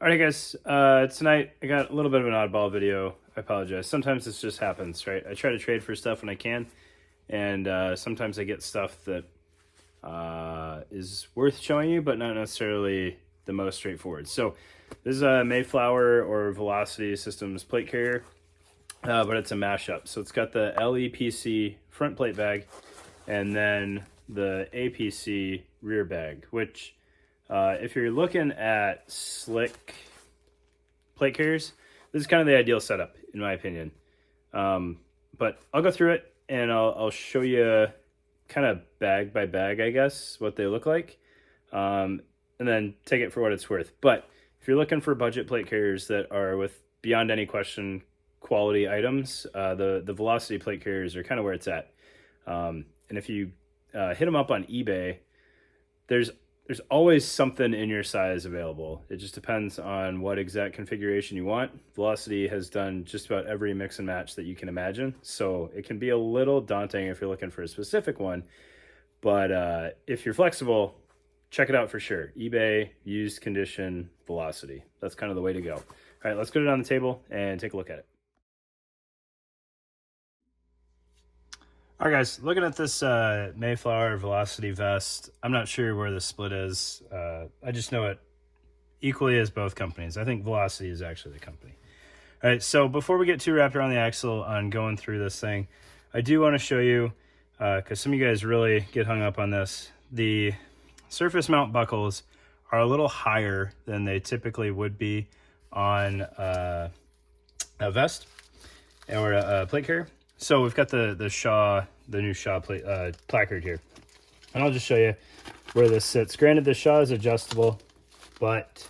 All right, guys. Tonight I got a little bit of an oddball video. I apologize. Sometimes this just happens, right? I try to trade for stuff when I can, and sometimes I get stuff that is worth showing you, but not necessarily the most straightforward. So this is a Mayflower or Velocity Systems plate carrier, but it's a mashup. So it's got the LEPC front plate bag, and then the APC rear bag, which if you're looking at slick plate carriers, this is kind of the ideal setup, in my opinion. But I'll go through it and I'll show you kind of bag by bag, I guess, what they look like, and then take it for what it's worth. But if you're looking for budget plate carriers that are with beyond any question quality items, the Velocity plate carriers are kind of where it's at. And if you hit them up on eBay, there's always something in your size available. It just depends on what exact configuration you want. Velocity has done just about every mix and match that you can imagine, so it can be a little daunting if you're looking for a specific one. But if you're flexible, check it out for sure. eBay, used condition, Velocity. That's kind of the way to go. All right, let's get it on the table and take a look at it. All right, guys, looking at this Mayflower Velocity vest, I'm not sure where the split is. I just know it equally as both companies. I think Velocity is actually the company. All right, so before we get too wrapped around the axle on going through this thing, I do want to show you, because some of you guys really get hung up on this, the surface mount buckles are a little higher than they typically would be on a vest or a plate carrier. So we've got the new Shaw plate placard here, and I'll just show you where this sits. Granted, the Shaw is adjustable, but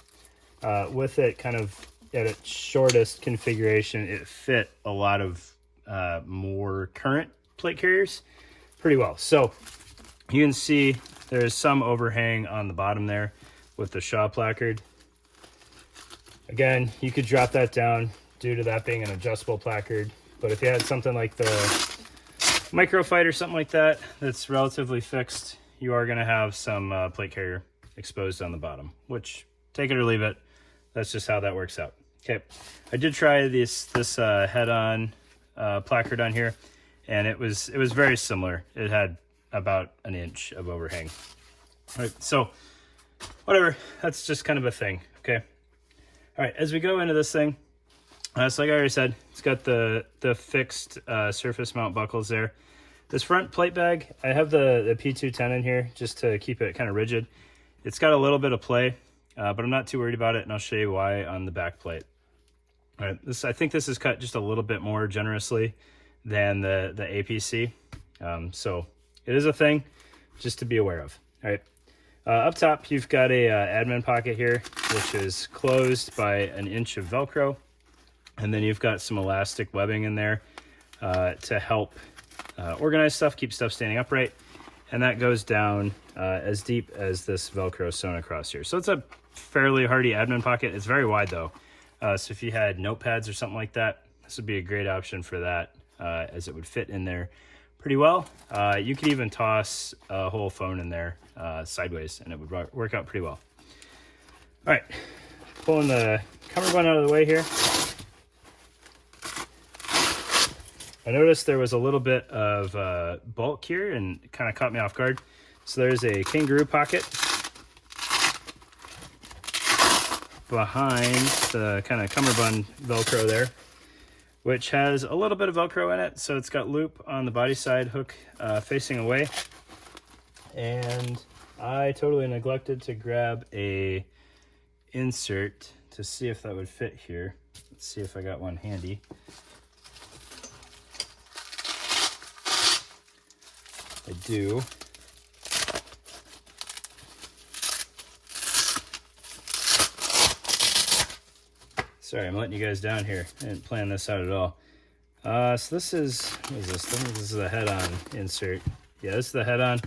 with it kind of at its shortest configuration, it fit a lot of more current plate carriers pretty well. So you can see there's some overhang on the bottom there with the Shaw placard. Again, you could drop that down due to that being an adjustable placard. But if you had something like the Microfight or something like that that's relatively fixed, you are going to have some plate carrier exposed on the bottom, which, take it or leave it, that's just how that works out. Okay, I did try this head-on placard on here, and it was very similar. It had about an inch of overhang. All right, so whatever, that's just kind of a thing. Okay, all right, as we go into this thing, so like I already said, it's got the fixed surface mount buckles there. This front plate bag, I have the P210 in here just to keep it kind of rigid. It's got a little bit of play, but I'm not too worried about it, and I'll show you why on the back plate. All right, I think this is cut just a little bit more generously than the APC, so it is a thing just to be aware of. All right, up top you've got a admin pocket here, which is closed by an inch of Velcro. And then you've got some elastic webbing in there to help organize stuff, keep stuff standing upright. And that goes down as deep as this Velcro sewn across here. So it's a fairly hardy admin pocket. It's very wide though. So if you had notepads or something like that, this would be a great option for that, as it would fit in there pretty well. You could even toss a whole phone in there sideways and it would work out pretty well. All right, pulling the cummerbund out of the way here. I noticed there was a little bit of bulk here and it kind of caught me off guard. So there's a kangaroo pocket behind the kind of cummerbund Velcro there, which has a little bit of Velcro in it. So it's got loop on the body side, hook facing away. And I totally neglected to grab a insert to see if that would fit here. Let's see if I got one handy. I do. Sorry, I'm letting you guys down here. I didn't plan this out at all. So this is, what is this? I think this is a head-on insert. Yeah, this is the head-on,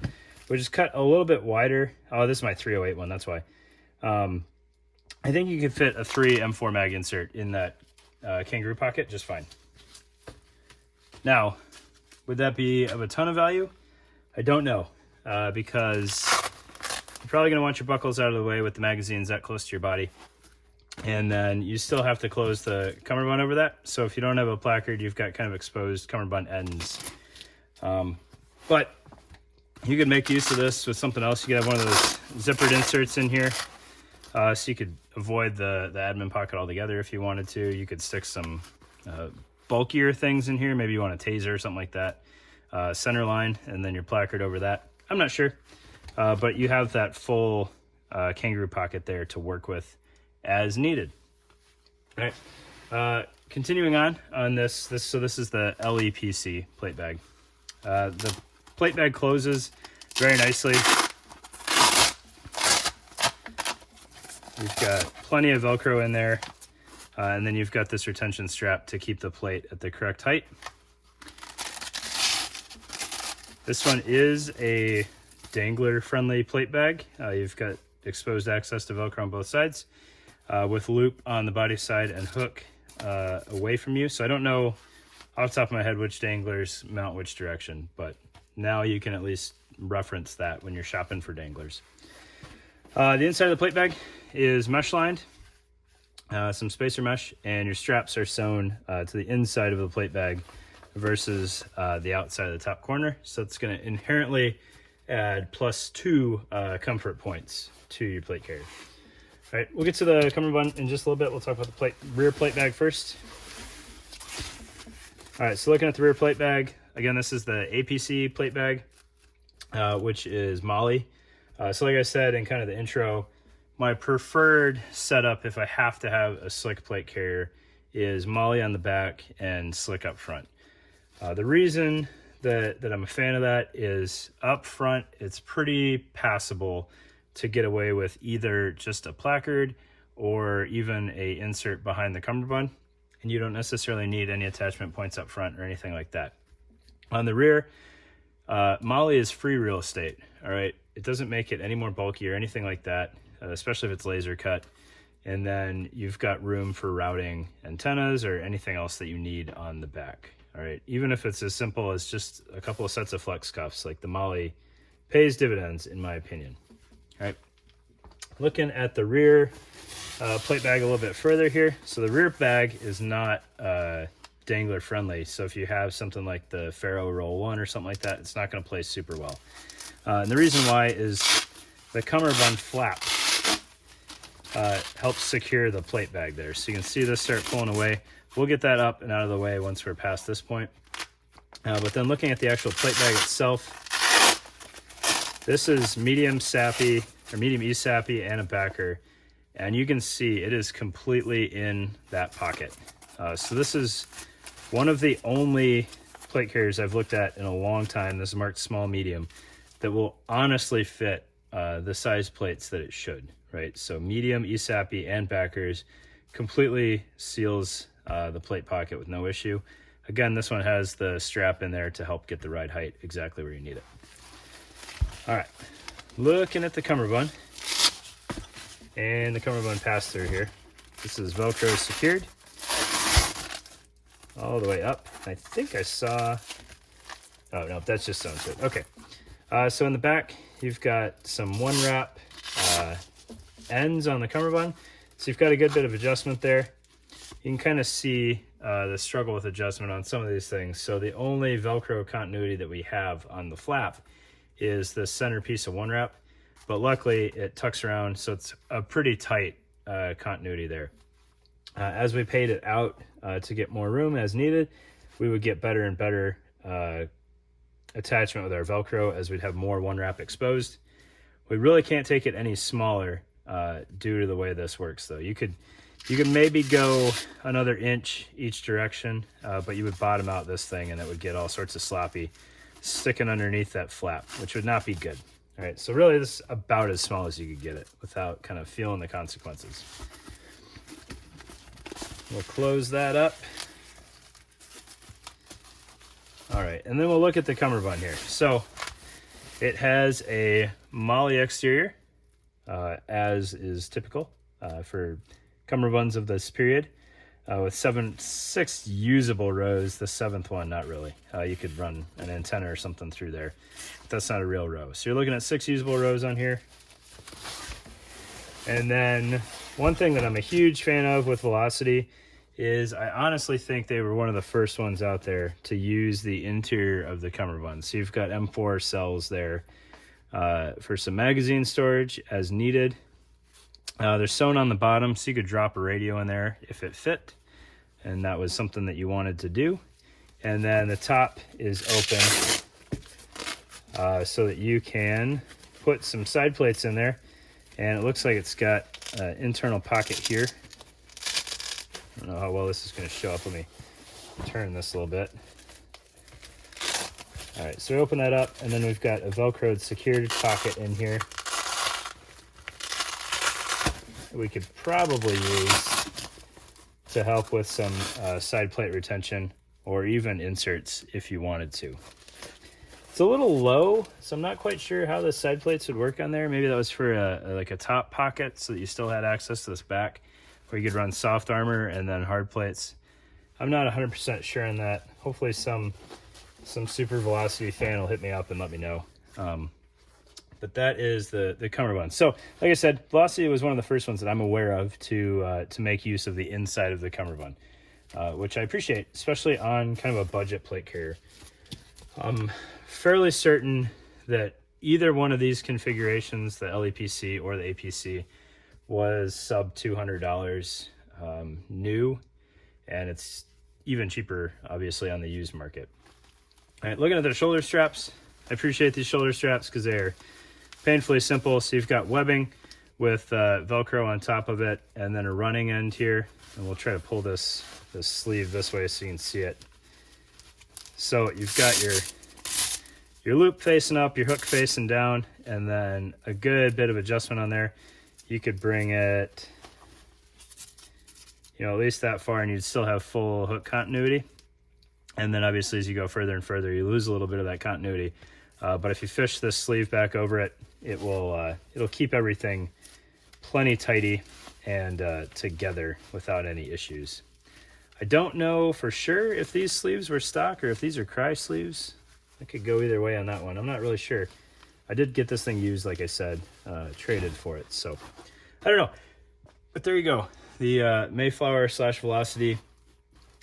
which is cut a little bit wider. Oh, this is my 308 one, that's why. I think you could fit a 3 M4 mag insert in that kangaroo pocket just fine. Now, would that be of a ton of value? I don't know, because you're probably going to want your buckles out of the way with the magazines that close to your body. And then you still have to close the cummerbund over that. So if you don't have a placard, you've got kind of exposed cummerbund ends. But you could make use of this with something else. You could have one of those zippered inserts in here. So you could avoid the admin pocket altogether if you wanted to. You could stick some bulkier things in here. Maybe you want a taser or something like that. Center line, and then your placard over that. I'm not sure. But you have that full kangaroo pocket there to work with as needed. All right. Continuing on this, so this is the LEPC plate bag. The plate bag closes very nicely. You've got plenty of Velcro in there, and then you've got this retention strap to keep the plate at the correct height. This one is a dangler-friendly plate bag. You've got exposed access to Velcro on both sides, with loop on the body side and hook away from you. So I don't know off the top of my head which danglers mount which direction, but now you can at least reference that when you're shopping for danglers. The inside of the plate bag is mesh lined, some spacer mesh, and your straps are sewn to the inside of the plate bag versus the outside of the top corner. So it's going to inherently add +2 comfort points to your plate carrier. All right, we'll get to the cummerbund in just a little bit. We'll talk about the rear plate bag first. All right, so looking at the rear plate bag, again, this is the APC plate bag, which is Molle. So like I said in kind of the intro, my preferred setup if I have to have a slick plate carrier is Molle on the back and slick up front. The reason that I'm a fan of that is up front, it's pretty passable to get away with either just a placard or even a insert behind the cummerbund, and you don't necessarily need any attachment points up front or anything like that. On the rear, Molle is free real estate, all right? It doesn't make it any more bulky or anything like that, especially if it's laser cut. And then you've got room for routing antennas or anything else that you need on the back, all right? Even if it's as simple as just a couple of sets of flex cuffs, like the Molle pays dividends, in my opinion. All right, looking at the rear plate bag a little bit further here. So the rear bag is not dangler friendly. So if you have something like the Faro Roll 1 or something like that, it's not going to play super well. And the reason why is the cummerbund flap helps secure the plate bag there. So you can see this start pulling away. We'll get that up and out of the way once we're past this point. But then looking at the actual plate bag itself, this is medium sappy or medium E-sappy and a backer, and you can see it is completely in that pocket. So this is one of the only plate carriers I've looked at in a long time. This is marked small medium that will honestly fit the size plates that it should, right? So medium, E-sappy, and backers completely seals the plate pocket with no issue. Again, this one has the strap in there to help get the ride height exactly where you need it. All right, looking at the cummerbund and the cummerbund pass-through here. This is Velcro secured all the way up. I think I saw, oh no, that's just sewn to it. Okay, so in the back, you've got some one wrap ends on the cummerbund. So you've got a good bit of adjustment there. You can kind of see the struggle with adjustment on some of these things. So the only Velcro continuity that we have on the flap is the center piece of one wrap, but luckily it tucks around, so it's a pretty tight continuity there. As we paid it out to get more room as needed, we would get better and better attachment with our Velcro as we'd have more one wrap exposed. We really can't take it any smaller due to the way this works though. You could maybe go another inch each direction, but you would bottom out this thing and it would get all sorts of sloppy sticking underneath that flap, which would not be good. All right, so really this is about as small as you could get it without kind of feeling the consequences. We'll close that up. All right, and then we'll look at the cummerbund here. So it has a Molle exterior, as is typical for cummerbunds of this period, with 6 usable rows. The 7th one, not really. You could run an antenna or something through there, but that's not a real row. So you're looking at 6 usable rows on here. And then one thing that I'm a huge fan of with Velocity is I honestly think they were one of the first ones out there to use the interior of the cummerbund. So you've got M4 cells there for some magazine storage as needed. They're sewn on the bottom so you could drop a radio in there if it fit, and that was something that you wanted to do. And then the top is open so that you can put some side plates in there. And it looks like it's got an internal pocket here. I don't know how well this is going to show up. Let me turn this a little bit. All right, so we open that up, and then we've got a Velcroed secured pocket in here we could probably use to help with some side plate retention or even inserts if you wanted to. It's a little low, so I'm not quite sure how the side plates would work on there. Maybe that was for like a top pocket so that you still had access to this back, where you could run soft armor and then hard plates. I'm not 100% sure on that. Hopefully some Super Velocity fan will hit me up and let me know. But that is the cummerbund. So, like I said, Velocity was one of the first ones that I'm aware of to make use of the inside of the cummerbund, which I appreciate, especially on kind of a budget plate carrier. I'm fairly certain that either one of these configurations, the LEPC or the APC, was sub $200 new, and it's even cheaper, obviously, on the used market. All right, looking at the shoulder straps, I appreciate these shoulder straps because they're painfully simple. So you've got webbing with Velcro on top of it, and then a running end here. And we'll try to pull this sleeve this way so you can see it. So you've got your loop facing up, your hook facing down, and then a good bit of adjustment on there. You could bring it, at least that far, and you'd still have full hook continuity. And then obviously as you go further and further, you lose a little bit of that continuity. But if you fish this sleeve back over it, it'll keep everything plenty tidy and together without any issues. I don't know for sure if these sleeves were stock or if these are Cry sleeves. I could go either way on that one. I'm not really sure. I did get this thing used, like I said, traded for it. So I don't know. But there you go. The Mayflower / Velocity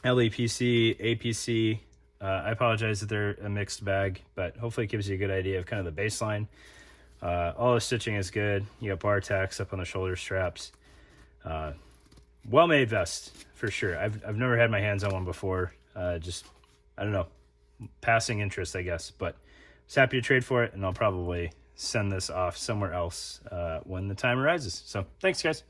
LEPC, APC. I apologize that they're a mixed bag, but hopefully it gives you a good idea of kind of the baseline. All the stitching is good. You got bar tacks up on the shoulder straps. Well-made vest for sure. I've never had my hands on one before. Just, I don't know, passing interest, I guess. But I was happy to trade for it, and I'll probably send this off somewhere else when the time arises. So thanks, guys.